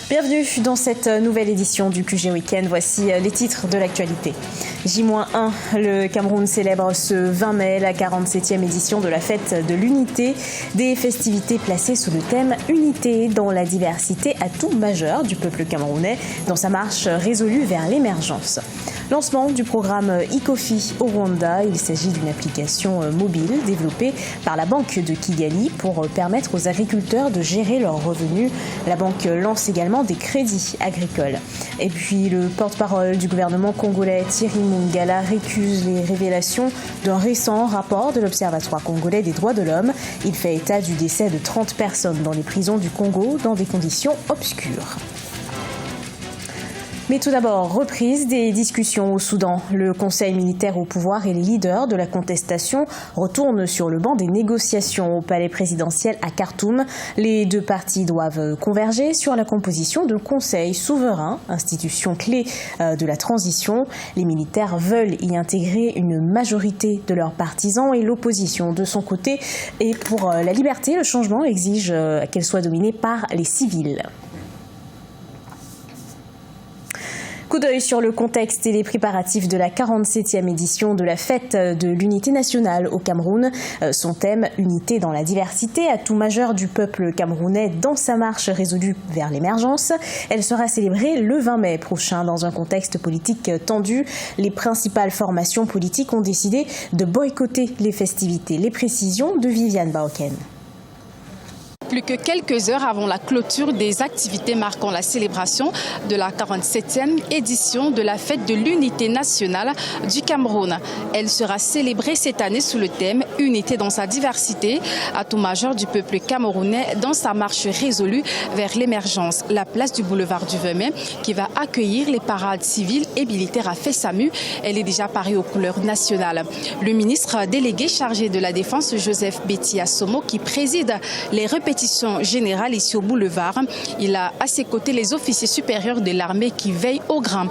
Bienvenue dans cette nouvelle édition du QG Week-end. Voici les titres de l'actualité. J-1, le Cameroun célèbre ce 20 mai la 47e édition de la fête de l'unité. Des festivités placées sous le thème « Unité dans la diversité » atout majeur du peuple camerounais dans sa marche résolue vers l'émergence. Lancement du programme Ecofi au Rwanda. Il s'agit d'une application mobile développée par la Banque de Kigali pour permettre aux agriculteurs de gérer leurs revenus. La banque lance également des crédits agricoles. Et puis le porte-parole du gouvernement congolais Thierry Mungala récuse les révélations d'un récent rapport de l'Observatoire congolais des droits de l'homme. Il fait état du décès de 30 personnes dans les prisons du Congo dans des conditions obscures. Mais tout d'abord, reprise des discussions au Soudan. Le Conseil militaire au pouvoir et les leaders de la contestation retournent sur le banc des négociations au palais présidentiel à Khartoum. Les deux parties doivent converger sur la composition d'un conseil souverain, institution clé de la transition. Les militaires veulent y intégrer une majorité de leurs partisans et l'opposition de son côté. Et pour la liberté, le changement exige qu'elle soit dominée par les civils. Coup d'œil sur le contexte et les préparatifs de la 47e édition de la fête de l'unité nationale au Cameroun. Son thème, unité dans la diversité, atout majeur du peuple camerounais dans sa marche résolue vers l'émergence. Elle sera célébrée le 20 mai prochain dans un contexte politique tendu. Les principales formations politiques ont décidé de boycotter les festivités. Les précisions de Viviane Baoken. Plus que quelques heures avant la clôture des activités marquant la célébration de la 47e édition de la fête de l'unité nationale du Cameroun. Elle sera célébrée cette année sous le thème « Unité dans sa diversité », atout majeur du peuple camerounais dans sa marche résolue vers l'émergence. La place du boulevard du 20 mai qui va accueillir les parades civiles et militaires à Fessamu. Elle est déjà parée aux couleurs nationales. Le ministre délégué chargé de la Défense, Joseph Betty Assomo, qui préside les répétitions générale ici au boulevard. Il a à ses côtés les officiers supérieurs de l'armée qui veillent au grain.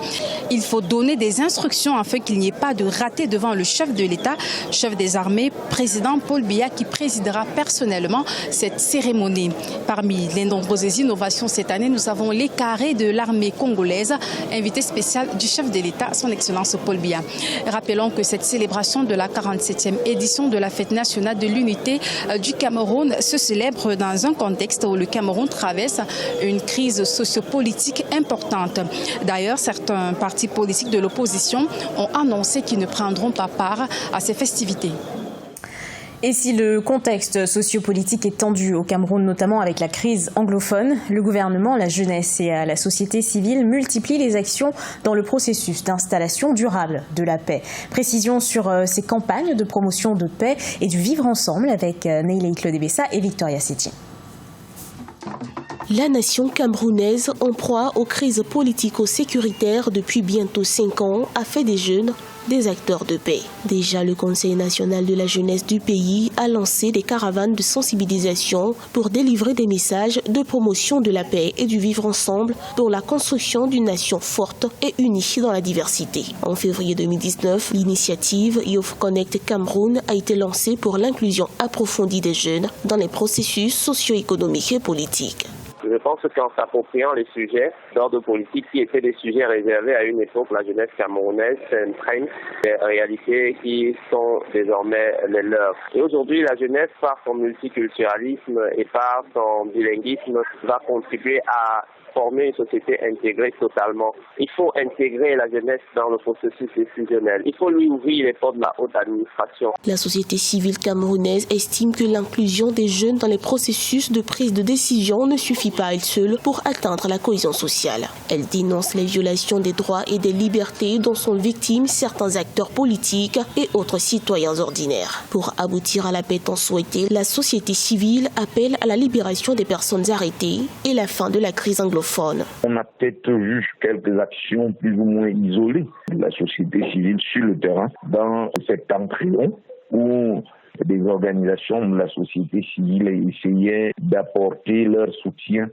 Il faut donner des instructions afin qu'il n'y ait pas de raté devant le chef de l'État, chef des armées, président Paul Biya, qui présidera personnellement cette cérémonie. Parmi les nombreuses innovations cette année, nous avons les carrés de l'armée congolaise, invité spécial du chef de l'État, son Excellence Paul Biya. Rappelons que cette célébration de la 47e édition de la fête nationale de l'unité du Cameroun se célèbre dans un contexte où le Cameroun traverse une crise sociopolitique importante. D'ailleurs, certains partis politiques de l'opposition ont annoncé qu'ils ne prendront pas part à ces festivités. Et si le contexte sociopolitique est tendu au Cameroun, notamment avec la crise anglophone, le gouvernement, la jeunesse et la société civile multiplient les actions dans le processus d'installation durable de la paix. Précision sur ces campagnes de promotion de paix et du vivre ensemble avec Neileït Lodebessa et Victoria Seti. La nation camerounaise, en proie aux crises politico-sécuritaires depuis bientôt 5 ans, a fait des jeunes des acteurs de paix. Déjà, le Conseil national de la jeunesse du pays a lancé des caravanes de sensibilisation pour délivrer des messages de promotion de la paix et du vivre ensemble pour la construction d'une nation forte et unie dans la diversité. En février 2019, l'initiative Youth Connect Cameroun a été lancée pour l'inclusion approfondie des jeunes dans les processus socio-économiques et politiques. Je pense qu'en s'appropriant les sujets d'ordre politique qui étaient des sujets réservés à une époque, la jeunesse camerounaise s'imprègne des réalités qui sont désormais les leurs. Et aujourd'hui, la jeunesse, par son multiculturalisme et par son bilinguisme, va contribuer à former une société intégrée totalement. Il faut intégrer la jeunesse dans le processus décisionnel. Il faut lui ouvrir les portes de la haute administration. La société civile camerounaise estime que l'inclusion des jeunes dans les processus de prise de décision ne suffit pas à elle seule pour atteindre la cohésion sociale. Elle dénonce les violations des droits et des libertés dont sont victimes certains acteurs politiques et autres citoyens ordinaires. Pour aboutir à la paix tant souhaitée, la société civile appelle à la libération des personnes arrêtées et la fin de la crise anglophone. On a peut-être vu quelques actions plus ou moins isolées de la société civile sur le terrain dans cet embryon où des organisations de la société civile essayaient d'apporter leur soutien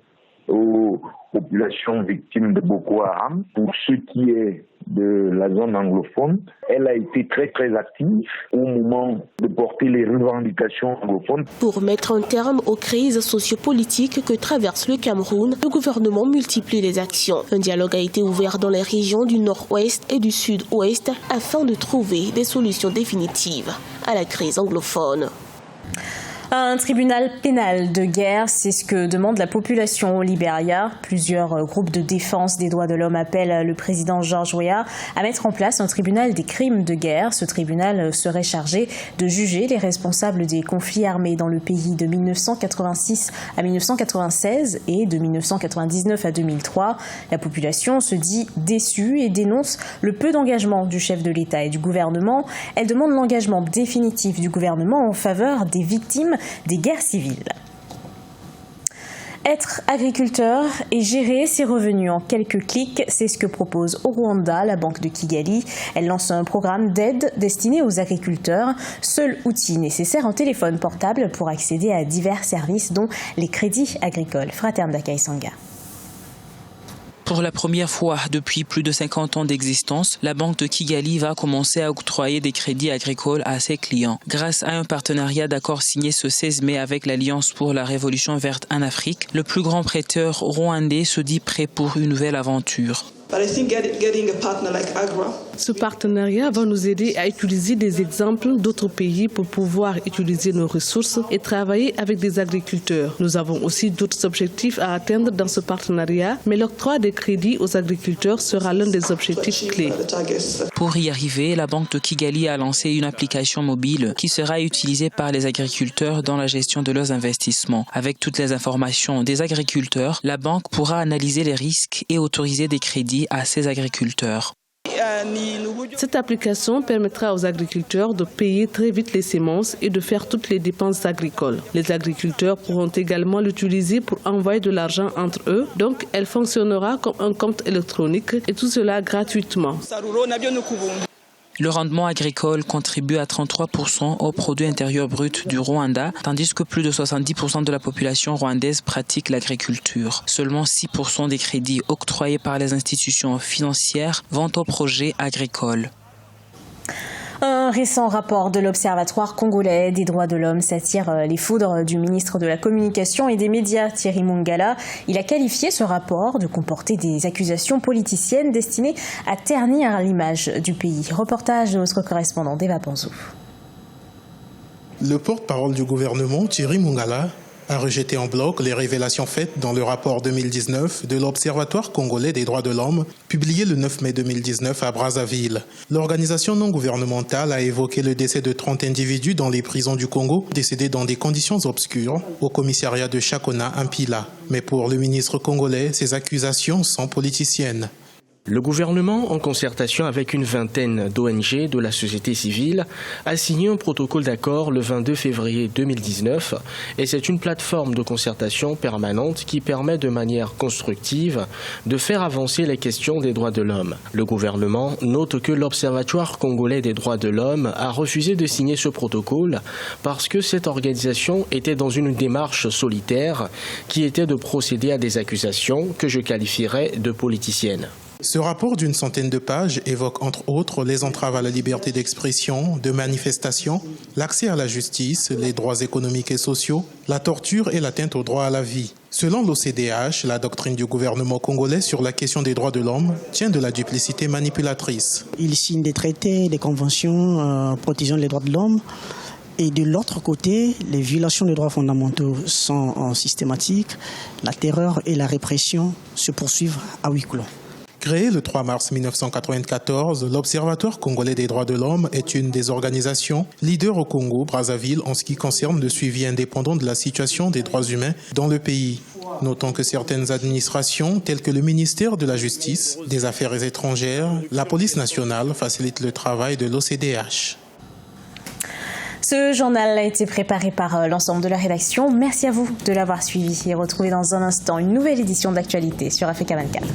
aux populations victimes de Boko Haram. Pour ce qui est de la zone anglophone, elle a été très active au moment de porter les revendications anglophones. Pour mettre un terme aux crises sociopolitiques que traverse le Cameroun, le gouvernement multiplie les actions. Un dialogue a été ouvert dans les régions du nord-ouest et du sud-ouest afin de trouver des solutions définitives à la crise anglophone. Un tribunal pénal de guerre, c'est ce que demande la population au Libéria. Plusieurs groupes de défense des droits de l'homme appellent le président George Weah à mettre en place un tribunal des crimes de guerre. Ce tribunal serait chargé de juger les responsables des conflits armés dans le pays de 1986 à 1996 et de 1999 à 2003. La population se dit déçue et dénonce le peu d'engagement du chef de l'État et du gouvernement. Elle demande l'engagement définitif du gouvernement en faveur des victimes des guerres civiles. Être agriculteur et gérer ses revenus en quelques clics, c'est ce que propose au Rwanda la Banque de Kigali. Elle lance un programme d'aide destiné aux agriculteurs. Seul outil nécessaire, un téléphone portable pour accéder à divers services dont les crédits agricoles. Fraterne Kaisanga. Pour la première fois depuis plus de 50 ans d'existence, la Banque de Kigali va commencer à octroyer des crédits agricoles à ses clients. Grâce à un partenariat d'accord signé ce 16 mai avec l'Alliance pour la Révolution verte en Afrique, le plus grand prêteur rwandais se dit prêt pour une nouvelle aventure. Ce partenariat va nous aider à utiliser des exemples d'autres pays pour pouvoir utiliser nos ressources et travailler avec des agriculteurs. Nous avons aussi d'autres objectifs à atteindre dans ce partenariat, mais l'octroi des crédits aux agriculteurs sera l'un des objectifs clés. Pour y arriver, la Banque de Kigali a lancé une application mobile qui sera utilisée par les agriculteurs dans la gestion de leurs investissements. Avec toutes les informations des agriculteurs, la banque pourra analyser les risques et autoriser des crédits à ces agriculteurs. Cette application permettra aux agriculteurs de payer très vite les semences et de faire toutes les dépenses agricoles. Les agriculteurs pourront également l'utiliser pour envoyer de l'argent entre eux, donc elle fonctionnera comme un compte électronique et tout cela gratuitement. Le rendement agricole contribue à 33% au produit intérieur brut du Rwanda, tandis que plus de 70% de la population rwandaise pratique l'agriculture. Seulement 6% des crédits octroyés par les institutions financières vont aux projets agricoles. Un récent rapport de l'Observatoire congolais des droits de l'homme s'attire les foudres du ministre de la Communication et des Médias, Thierry Mungala. Il a qualifié ce rapport de comporter des accusations politiciennes destinées à ternir l'image du pays. Reportage de notre correspondant Deva Panzou. Le porte-parole du gouvernement, Thierry Mungala, a rejeté en bloc les révélations faites dans le rapport 2019 de l'Observatoire congolais des droits de l'homme, publié le 9 mai 2019 à Brazzaville. L'organisation non gouvernementale a évoqué le décès de 30 individus dans les prisons du Congo, décédés dans des conditions obscures, au commissariat de Chakona, Mpila. Mais pour le ministre congolais, ces accusations sont politiciennes. Le gouvernement, en concertation avec une vingtaine d'ONG de la société civile, a signé un protocole d'accord le 22 février 2019 et c'est une plateforme de concertation permanente qui permet de manière constructive de faire avancer les questions des droits de l'homme. Le gouvernement note que l'Observatoire congolais des droits de l'homme a refusé de signer ce protocole parce que cette organisation était dans une démarche solitaire qui était de procéder à des accusations que je qualifierais de politiciennes. Ce rapport d'une centaine de pages évoque entre autres les entraves à la liberté d'expression, de manifestation, l'accès à la justice, les droits économiques et sociaux, la torture et l'atteinte au droit à la vie. Selon l'OCDH, la doctrine du gouvernement congolais sur la question des droits de l'homme tient de la duplicité manipulatrice. Il signe des traités, des conventions protégeant les droits de l'homme. Et de l'autre côté, les violations des droits fondamentaux sont systématiques. La terreur et la répression se poursuivent à huis clos. Créé le 3 mars 1994, l'Observatoire congolais des droits de l'homme est une des organisations leaders au Congo, Brazzaville, en ce qui concerne le suivi indépendant de la situation des droits humains dans le pays. Notons que certaines administrations, telles que le ministère de la Justice, des Affaires étrangères, la police nationale, facilitent le travail de l'OCDH. Ce journal a été préparé par l'ensemble de la rédaction. Merci à vous de l'avoir suivi et retrouvez dans un instant une nouvelle édition d'actualité sur Africa 24.